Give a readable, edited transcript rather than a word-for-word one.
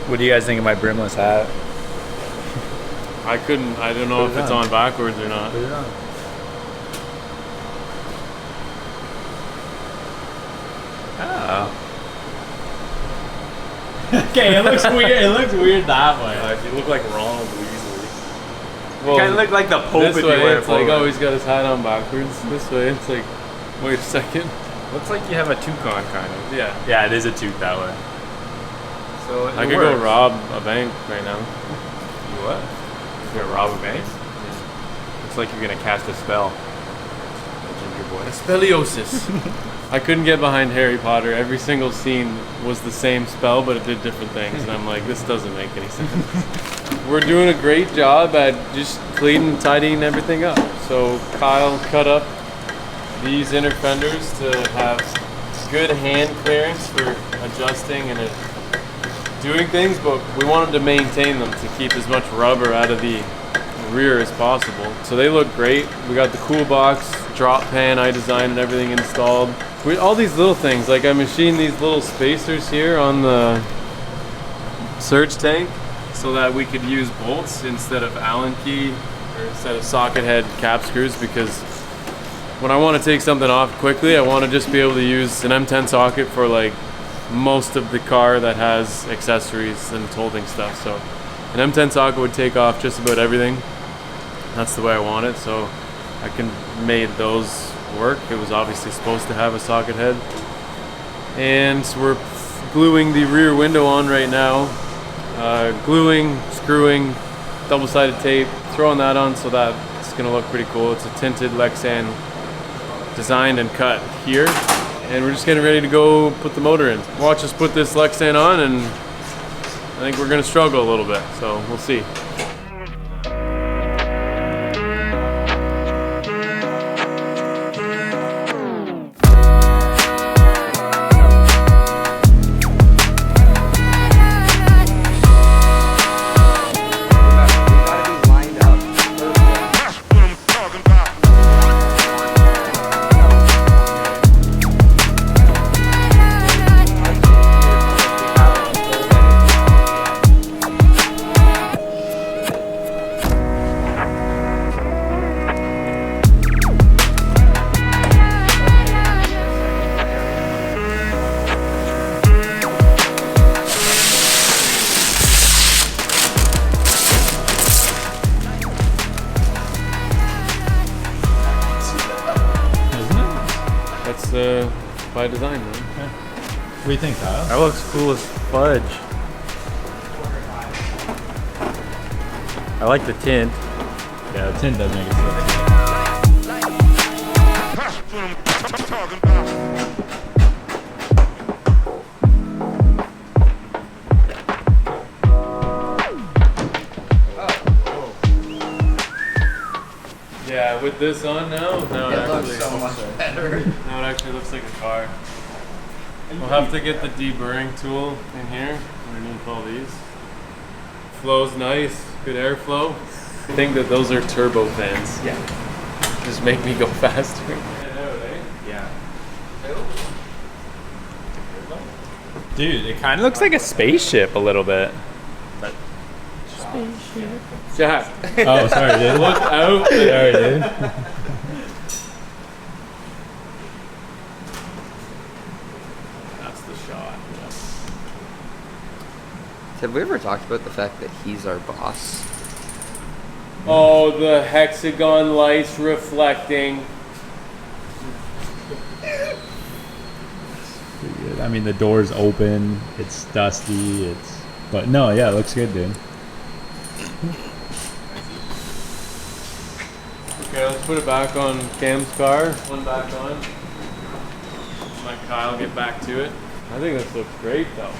What do you guys think of my brimless hat? I don't know if it's on backwards or not. Put it on. Oh. Okay, it looks weird. It looks weird that way. You look like Ronald Weasley. Well, kind of look like the Pope this if way, you wear it it's like, forward. oh, he's got his hat on backwards. This way, it's like, wait a second. Looks like you have a toucan, kind of. Yeah. Yeah, it is a tooth that way. So I could go rob a bank right now. You what? You're gonna rob a bank? Yeah. Looks like you're gonna cast a spell. Ginger boy. Spelliosis. I couldn't get behind Harry Potter. Every single scene was the same spell, but it did different things. And I'm like, this doesn't make any sense. We're doing a great job at just cleaning, tidying everything up. So Kyle cut up these inner fenders to have good hand clearance for adjusting and doing things, but we wanted to maintain them to keep as much rubber out of the rear as possible. So they look great. We got the cool box, drop pan I designed and everything installed. All these little things, like I machined these little spacers here on the surge tank so that we could use bolts instead of Allen key or instead of socket head cap screws, because when I want to take something off quickly, I want to just be able to use an M10 socket for like most of the car that has accessories and holding stuff. So an M10 socket would take off just about everything. That's the way I want it, so I made those work. It was obviously supposed to have a socket head. And we're gluing the rear window on right now. Gluing, screwing, double-sided tape, throwing that on so that it's gonna look pretty cool. It's a tinted Lexan designed and cut here. And we're just getting ready to go put the motor in. Watch us put this Lexan on, and I think we're gonna struggle a little bit, so we'll see. By design, man. Okay. What do you think, Kyle? That looks cool as fudge. I like the tint. Yeah, the tint does make it look. Yeah, with this on now, It looks so much better. Now it actually looks like a car. We'll have to get the deburring tool in here underneath all these. Flows nice, good airflow. I think that those are turbo fans. Yeah. Just make me go faster. Yeah. Dude, it kind of looks like a spaceship a little bit. Spaceship. Jack. Oh, sorry, dude. Look out Sorry, there. dude. That's the shot. Yeah. Have we ever talked about the fact that he's our boss? Oh, the hexagon lights reflecting. Pretty good. I mean, the door's open. It's dusty. But no, yeah, it looks good, dude. Okay, let's put it back on Cam's car. One back on. Let Kyle get back to it. I think this looks great though.